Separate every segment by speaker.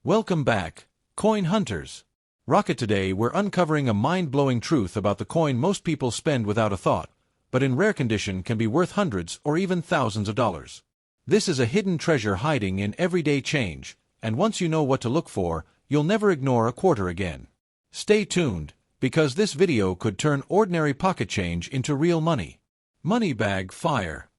Speaker 1: Welcome back, coin hunters. Rocket, today we're uncovering a mind-blowing truth about the coin most people spend without a thought, but in rare condition can be worth hundreds or even thousands of dollars. This is a hidden treasure hiding in everyday change, and once you know what to look for, you'll never ignore a quarter again. Stay tuned, because this video could turn ordinary pocket change into real money. Money bag fire.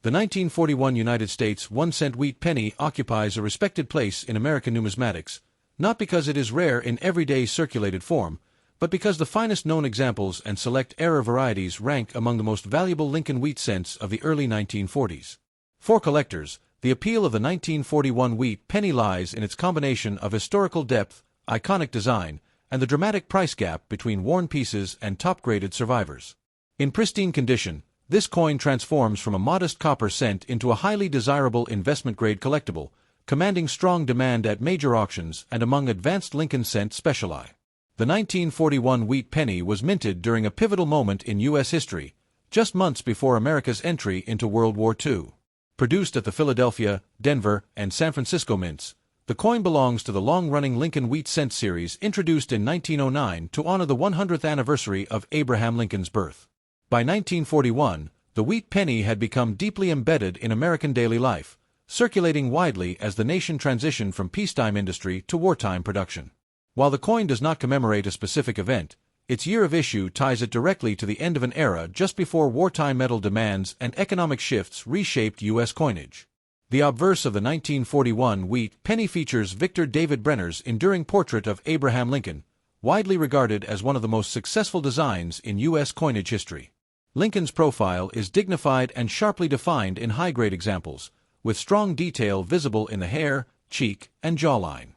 Speaker 1: The 1941 United States 1-cent wheat penny occupies a respected place in American numismatics, not because it is rare in everyday circulated form, but because the finest known examples and select era varieties rank among the most valuable Lincoln wheat cents of the early 1940s. For collectors, the appeal of the 1941 wheat penny lies in its combination of historical depth, iconic design, and the dramatic price gap between worn pieces and top-graded survivors. In pristine condition, this coin transforms from a modest copper cent into a highly desirable investment-grade collectible, commanding strong demand at major auctions and among advanced Lincoln cent speciali. The 1941 wheat penny was minted during a pivotal moment in U.S. history, just months before America's entry into World War II. Produced at the Philadelphia, Denver, and San Francisco mints, the coin belongs to the long-running Lincoln Wheat Cent series introduced in 1909 to honor the 100th anniversary of Abraham Lincoln's birth. By 1941, the wheat penny had become deeply embedded in American daily life, circulating widely as the nation transitioned from peacetime industry to wartime production. While the coin does not commemorate a specific event, its year of issue ties it directly to the end of an era just before wartime metal demands and economic shifts reshaped U.S. coinage. The obverse of the 1941 wheat penny features Victor David Brenner's enduring portrait of Abraham Lincoln, widely regarded as one of the most successful designs in U.S. coinage history. Lincoln's profile is dignified and sharply defined in high-grade examples, with strong detail visible in the hair, cheek, and jawline.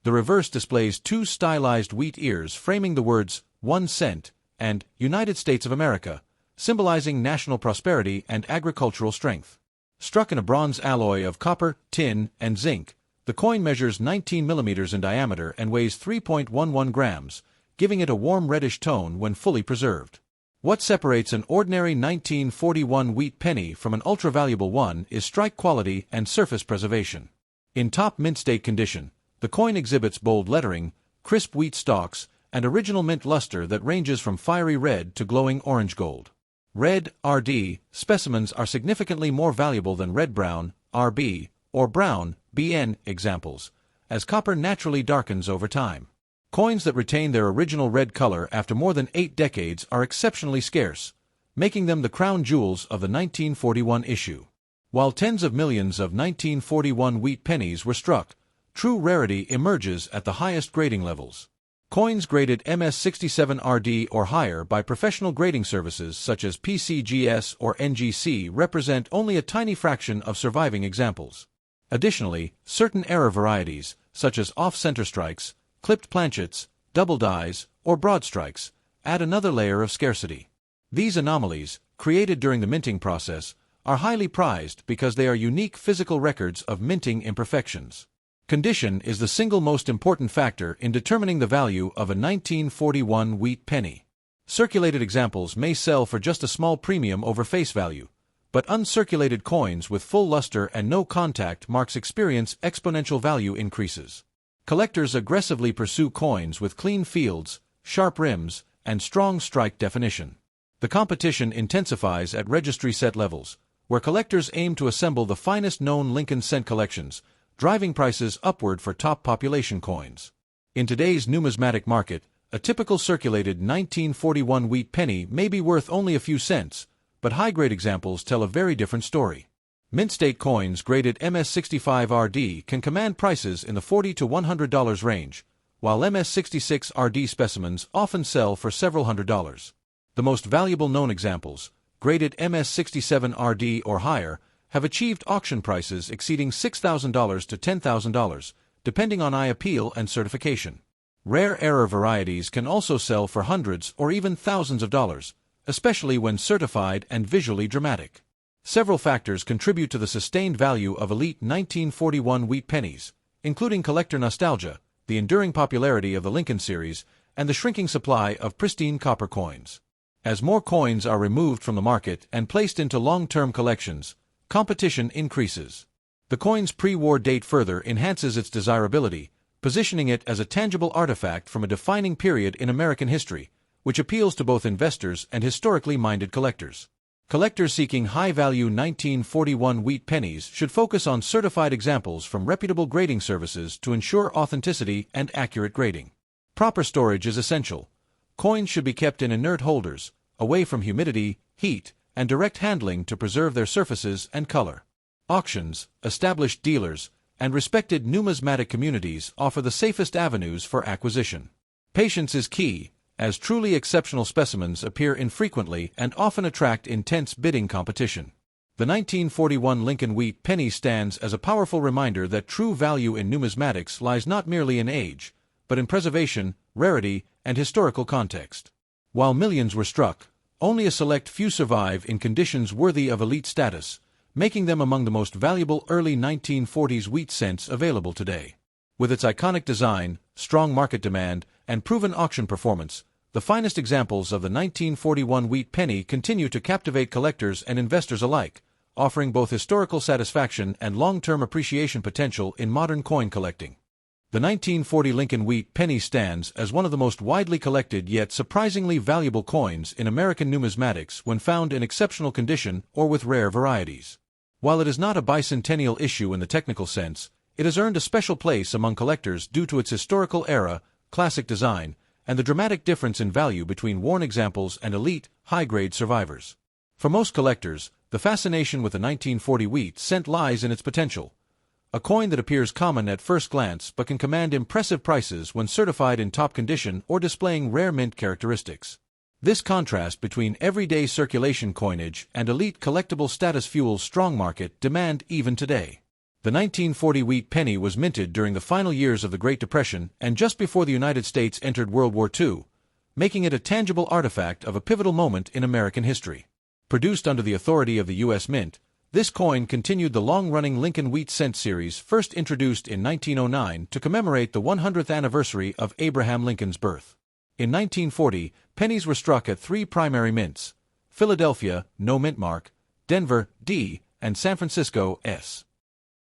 Speaker 1: The reverse displays two stylized wheat ears framing the words 1 cent and United States of America, symbolizing national prosperity and agricultural strength. Struck in a bronze alloy of copper, tin, and zinc, the coin measures 19 millimeters in diameter and weighs 3.11 grams, giving it a warm reddish tone when fully preserved. What separates an ordinary 1941 wheat penny from an ultra-valuable one is strike quality and surface preservation. In top mint state condition, the coin exhibits bold lettering, crisp wheat stalks, and original mint luster that ranges from fiery red to glowing orange gold. Red, RD, specimens are significantly more valuable than red-brown, RB, or brown, BN, examples, as copper naturally darkens over time. Coins that retain their original red color after more than 8 decades are exceptionally scarce, making them the crown jewels of the 1941 issue. While tens of millions of 1941 wheat pennies were struck, true rarity emerges at the highest grading levels. Coins graded MS67RD or higher by professional grading services such as PCGS or NGC represent only a tiny fraction of surviving examples. Additionally, certain era varieties, such as off-center strikes, clipped planchets, double dies, or broad strikes, add another layer of scarcity. These anomalies, created during the minting process, are highly prized because they are unique physical records of minting imperfections. Condition is the single most important factor in determining the value of a 1941 wheat penny. Circulated examples may sell for just a small premium over face value, but uncirculated coins with full luster and no contact marks experience exponential value increases. Collectors aggressively pursue coins with clean fields, sharp rims, and strong strike definition. The competition intensifies at registry set levels, where collectors aim to assemble the finest known Lincoln cent collections, driving prices upward for top population coins. In today's numismatic market, a typical circulated 1941 wheat penny may be worth only a few cents, but high-grade examples tell a very different story. Mint state coins graded MS65RD can command prices in the $40 to $100 range, while MS66RD specimens often sell for several $100s. The most valuable known examples, graded MS67RD or higher, have achieved auction prices exceeding $6,000 to $10,000, depending on eye appeal and certification. Rare era varieties can also sell for hundreds or even thousands of dollars, especially when certified and visually dramatic. Several factors contribute to the sustained value of elite 1941 wheat pennies, including collector nostalgia, the enduring popularity of the Lincoln series, and the shrinking supply of pristine copper coins. As more coins are removed from the market and placed into long-term collections, competition increases. The coin's pre-war date further enhances its desirability, positioning it as a tangible artifact from a defining period in American history, which appeals to both investors and historically minded collectors. Collectors seeking high-value 1941 wheat pennies should focus on certified examples from reputable grading services to ensure authenticity and accurate grading. Proper storage is essential. Coins should be kept in inert holders, away from humidity, heat, and direct handling to preserve their surfaces and color. Auctions, established dealers, and respected numismatic communities offer the safest avenues for acquisition. Patience is key, as truly exceptional specimens appear infrequently and often attract intense bidding competition. The 1941 Lincoln wheat penny stands as a powerful reminder that true value in numismatics lies not merely in age, but in preservation, rarity, and historical context. While millions were struck, only a select few survive in conditions worthy of elite status, making them among the most valuable early 1940s wheat cents available today. With its iconic design, strong market demand, and proven auction performance, the finest examples of the 1941 wheat penny continue to captivate collectors and investors alike, offering both historical satisfaction and long-term appreciation potential in modern coin collecting. The 1940 Lincoln wheat penny stands as one of the most widely collected yet surprisingly valuable coins in American numismatics when found in exceptional condition or with rare varieties. While it is not a bicentennial issue in the technical sense, it has earned a special place among collectors due to its historical era, classic design, and the dramatic difference in value between worn examples and elite, high-grade survivors. For most collectors, the fascination with the 1940 wheat cent lies in its potential. A coin that appears common at first glance but can command impressive prices when certified in top condition or displaying rare mint characteristics. This contrast between everyday circulation coinage and elite collectible status fuels strong market demand even today. The 1940 wheat penny was minted during the final years of the Great Depression and just before the United States entered World War II, making it a tangible artifact of a pivotal moment in American history. Produced under the authority of the U.S. Mint, this coin continued the long-running Lincoln wheat cent series first introduced in 1909 to commemorate the 100th anniversary of Abraham Lincoln's birth. In 1940, pennies were struck at three primary mints: Philadelphia, no mint mark; Denver, D; and San Francisco, S.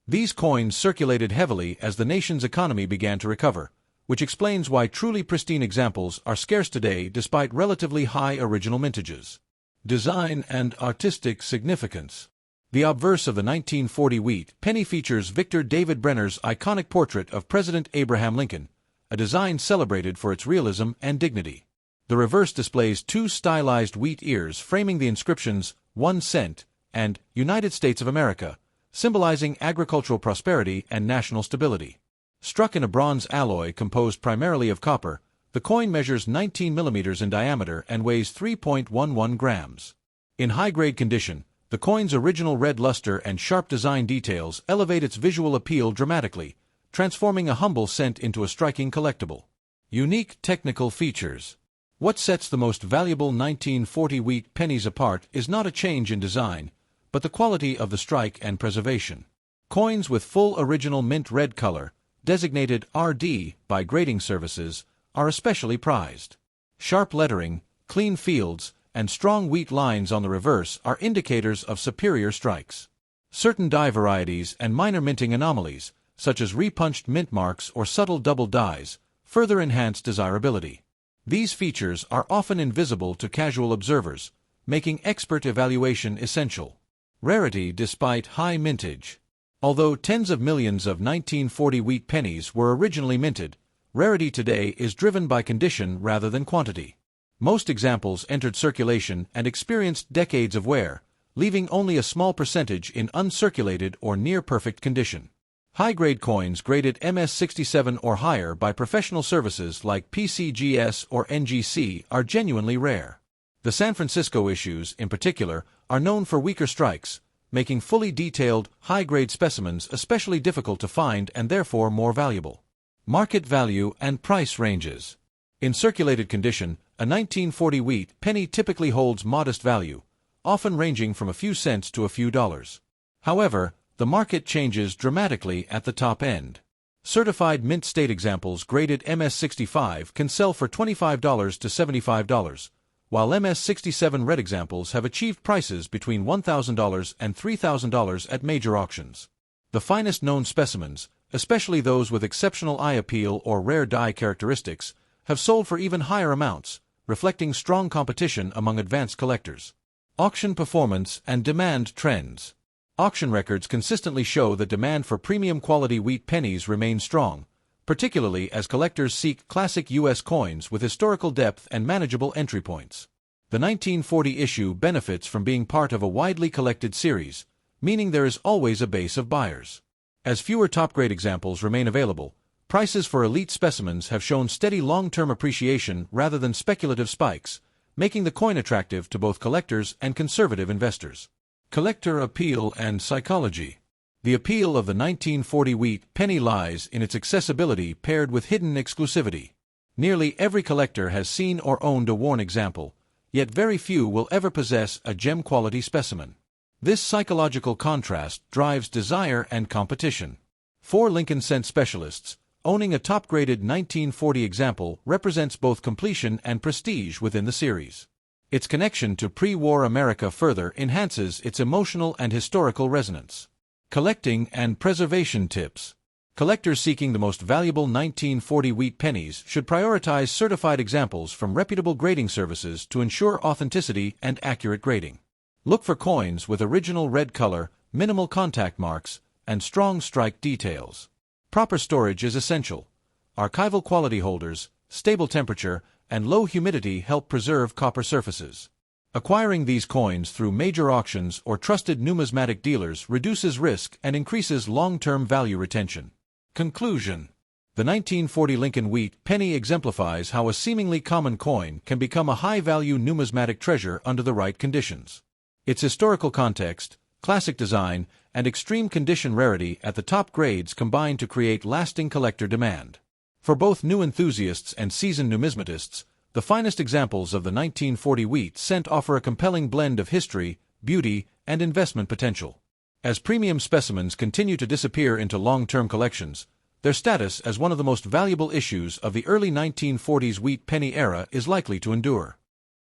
Speaker 1: These coins circulated heavily as the nation's economy began to recover, which explains why truly pristine examples are scarce today despite relatively high original mintages. Design and artistic significance. The obverse of the 1940 wheat penny features Victor David Brenner's iconic portrait of President Abraham Lincoln, a design celebrated for its realism and dignity. The reverse displays two stylized wheat ears framing the inscriptions 1 cent and United States of America, symbolizing agricultural prosperity and national stability. Struck in a bronze alloy composed primarily of copper, the coin measures 19 millimeters in diameter and weighs 3.11 grams. In high-grade condition, the coin's original red luster and sharp design details elevate its visual appeal dramatically, transforming a humble cent into a striking collectible. Unique technical features. What sets the most valuable 1940 wheat pennies apart is not a change in design, but the quality of the strike and preservation. Coins with full original mint red color, designated RD by grading services, are especially prized. Sharp lettering, clean fields, and strong wheat lines on the reverse are indicators of superior strikes. Certain die varieties and minor minting anomalies, such as repunched mint marks or subtle double dies, further enhance desirability. These features are often invisible to casual observers, making expert evaluation essential. Rarity despite high mintage. Although tens of millions of 1940 wheat pennies were originally minted, rarity today is driven by condition rather than quantity. Most examples entered circulation and experienced decades of wear, leaving only a small percentage in uncirculated or near-perfect condition. High-grade coins graded MS67 or higher by professional services like PCGS or NGC are genuinely rare. The San Francisco issues, in particular, are known for weaker strikes, making fully detailed, high-grade specimens especially difficult to find and therefore more valuable. Market value and price ranges. In circulated condition, a 1940 wheat penny typically holds modest value, often ranging from a few cents to a few dollars. However, the market changes dramatically at the top end. Certified mint state examples graded MS65 can sell for $25 to $75, while MS-67 red examples have achieved prices between $1,000 and $3,000 at major auctions. The finest known specimens, especially those with exceptional eye appeal or rare dye characteristics, have sold for even higher amounts, reflecting strong competition among advanced collectors. Auction performance and demand trends. Auction records consistently show that demand for premium quality wheat pennies remains strong, particularly as collectors seek classic U.S. coins with historical depth and manageable entry points. The 1940 issue benefits from being part of a widely collected series, meaning there is always a base of buyers. As fewer top-grade examples remain available, prices for elite specimens have shown steady long-term appreciation rather than speculative spikes, making the coin attractive to both collectors and conservative investors. Collector appeal and psychology. The appeal of the 1940 wheat penny lies in its accessibility paired with hidden exclusivity. Nearly every collector has seen or owned a worn example, yet very few will ever possess a gem-quality specimen. This psychological contrast drives desire and competition. For Lincoln Cent specialists, owning a top-graded 1940 example represents both completion and prestige within the series. Its connection to pre-war America further enhances its emotional and historical resonance. Collecting and preservation tips. Collectors seeking the most valuable 1940 wheat pennies should prioritize certified examples from reputable grading services to ensure authenticity and accurate grading. Look for coins with original red color, minimal contact marks, and strong strike details. Proper storage is essential. Archival quality holders, stable temperature, and low humidity help preserve copper surfaces. Acquiring these coins through major auctions or trusted numismatic dealers reduces risk and increases long-term value retention. Conclusion. The 1940 Lincoln wheat penny exemplifies how a seemingly common coin can become a high-value numismatic treasure under the right conditions. Its historical context, classic design, and extreme condition rarity at the top grades combine to create lasting collector demand. For both new enthusiasts and seasoned numismatists, the finest examples of the 1940 wheat cent offer a compelling blend of history, beauty, and investment potential. As premium specimens continue to disappear into long-term collections, their status as one of the most valuable issues of the early 1940s wheat penny era is likely to endure.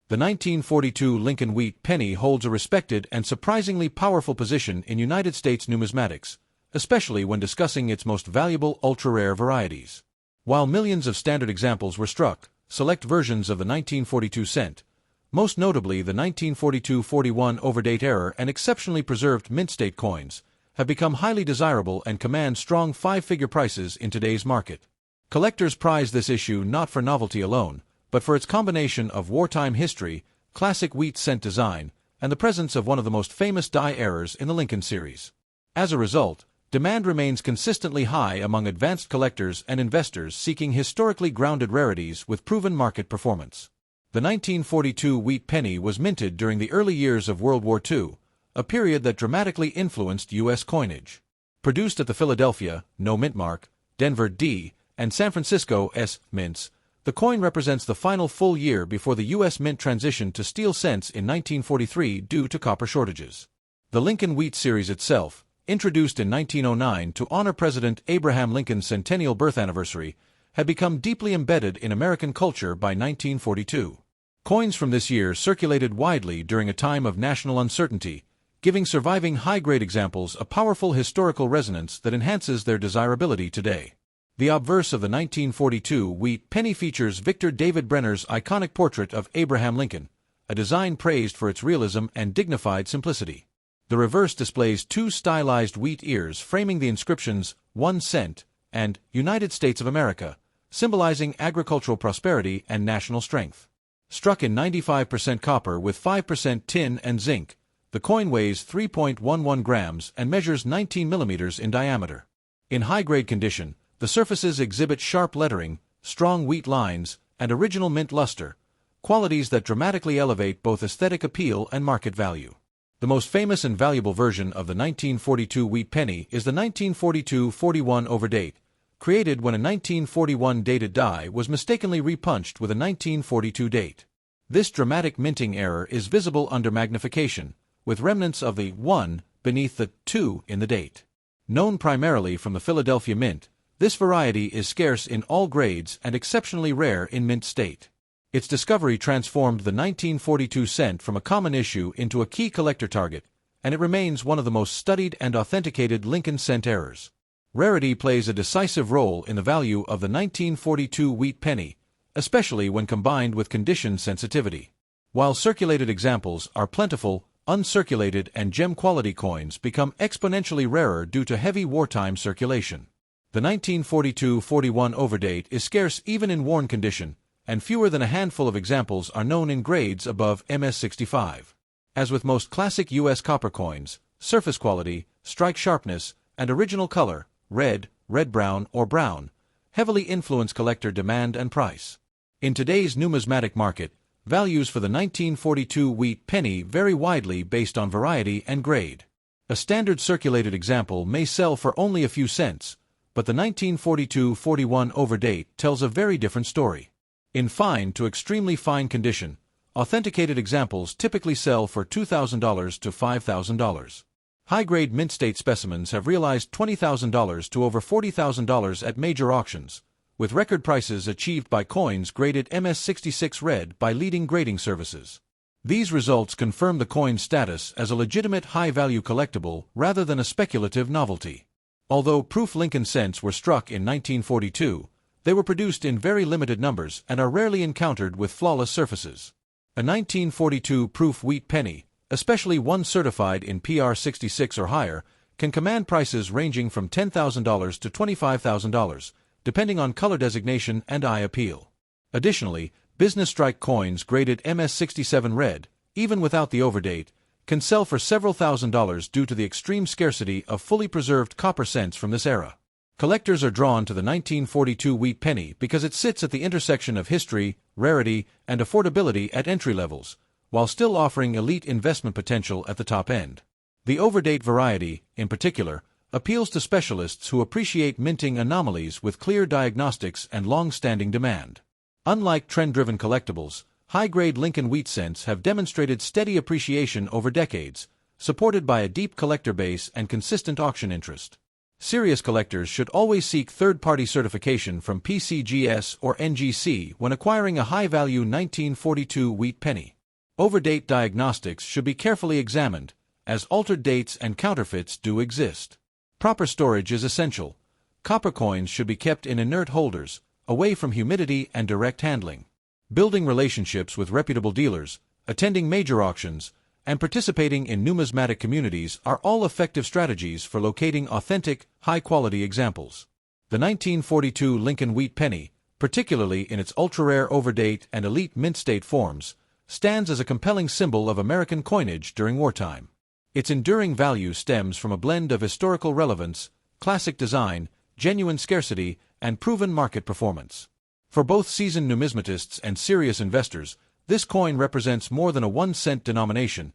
Speaker 1: The 1942 Lincoln wheat penny holds a respected and surprisingly powerful position in United States numismatics, especially when discussing its most valuable ultra-rare varieties. While millions of standard examples were struck, select versions of the 1942 cent, most notably the 1942-41 overdate error and exceptionally preserved mint state coins, have become highly desirable and command strong five-figure prices in today's market. Collectors prize this issue not for novelty alone, but for its combination of wartime history, classic wheat cent design, and the presence of one of the most famous die errors in the Lincoln series. As a result, demand remains consistently high among advanced collectors and investors seeking historically grounded rarities with proven market performance. The 1942 wheat penny was minted during the early years of World War II, a period that dramatically influenced U.S. coinage. Produced at the Philadelphia, No Mint Mark, Denver D, and San Francisco S mints, the coin represents the final full year before the U.S. Mint transitioned to steel cents in 1943 due to copper shortages. The Lincoln Wheat series itself, introduced in 1909 to honor President Abraham Lincoln's centennial birth anniversary, had become deeply embedded in American culture by 1942. Coins from this year circulated widely during a time of national uncertainty, giving surviving high-grade examples a powerful historical resonance that enhances their desirability today. The obverse of the 1942 wheat penny features Victor David Brenner's iconic portrait of Abraham Lincoln, a design praised for its realism and dignified simplicity. The reverse displays two stylized wheat ears framing the inscriptions 1 cent and United States of America, symbolizing agricultural prosperity and national strength. Struck in 95% copper with 5% tin and zinc, the coin weighs 3.11 grams and measures 19 millimeters in diameter. In high-grade condition, the surfaces exhibit sharp lettering, strong wheat lines, and original mint luster, qualities that dramatically elevate both aesthetic appeal and market value. The most famous and valuable version of the 1942 wheat penny is the 1942-41 overdate, created when a 1941 dated die was mistakenly repunched with a 1942 date. This dramatic minting error is visible under magnification, with remnants of the 1 beneath the 2 in the date. Known primarily from the Philadelphia Mint, this variety is scarce in all grades and exceptionally rare in mint state. Its discovery transformed the 1942 cent from a common issue into a key collector target, and it remains one of the most studied and authenticated Lincoln cent errors. Rarity plays a decisive role in the value of the 1942 wheat penny, especially when combined with condition sensitivity. While circulated examples are plentiful, uncirculated and gem-quality coins become exponentially rarer due to heavy wartime circulation. The 1942-41 overdate is scarce even in worn condition, and fewer than a handful of examples are known in grades above MS65. As with most classic U.S. copper coins, surface quality, strike sharpness, and original color, red, red-brown, or brown, heavily influence collector demand and price. In today's numismatic market, values for the 1942 wheat penny vary widely based on variety and grade. A standard circulated example may sell for only a few cents, but the 1942-41 overdate tells a very different story. In fine to extremely fine condition, authenticated examples typically sell for $2,000 to $5,000. High-grade mint state specimens have realized $20,000 to over $40,000 at major auctions, with record prices achieved by coins graded MS66 red by leading grading services. These results confirm the coin's status as a legitimate high-value collectible rather than a speculative novelty. Although proof Lincoln cents were struck in 1942, they were produced in very limited numbers and are rarely encountered with flawless surfaces. A 1942 proof wheat penny, especially one certified in PR66 or higher, can command prices ranging from $10,000 to $25,000, depending on color designation and eye appeal. Additionally, business strike coins graded MS67 red, even without the overdate, can sell for several $1,000s due to the extreme scarcity of fully preserved copper cents from this era. Collectors are drawn to the 1942 wheat penny because it sits at the intersection of history, rarity, and affordability at entry levels, while still offering elite investment potential at the top end. The overdate variety, in particular, appeals to specialists who appreciate minting anomalies with clear diagnostics and long-standing demand. Unlike trend-driven collectibles, high-grade Lincoln wheat cents have demonstrated steady appreciation over decades, supported by a deep collector base and consistent auction interest. Serious collectors should always seek third-party certification from PCGS or NGC when acquiring a high-value 1942 wheat penny. Overdate diagnostics should be carefully examined, as altered dates and counterfeits do exist. Proper storage is essential. Copper coins should be kept in inert holders, away from humidity and direct handling. Building relationships with reputable dealers, attending major auctions, and participating in numismatic communities are all effective strategies for locating authentic, high-quality examples. The 1942 Lincoln wheat penny, particularly in its ultra-rare overdate and elite mint state forms, stands as a compelling symbol of American coinage during wartime. Its enduring value stems from a blend of historical relevance, classic design, genuine scarcity, and proven market performance. For both seasoned numismatists and serious investors, this coin represents more than a 1-cent denomination.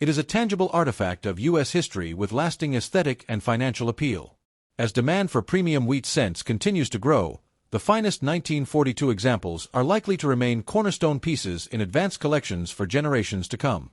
Speaker 1: It is a tangible artifact of U.S. history with lasting aesthetic and financial appeal. As demand for premium wheat cents continues to grow, the finest 1942 examples are likely to remain cornerstone pieces in advanced collections for generations to come.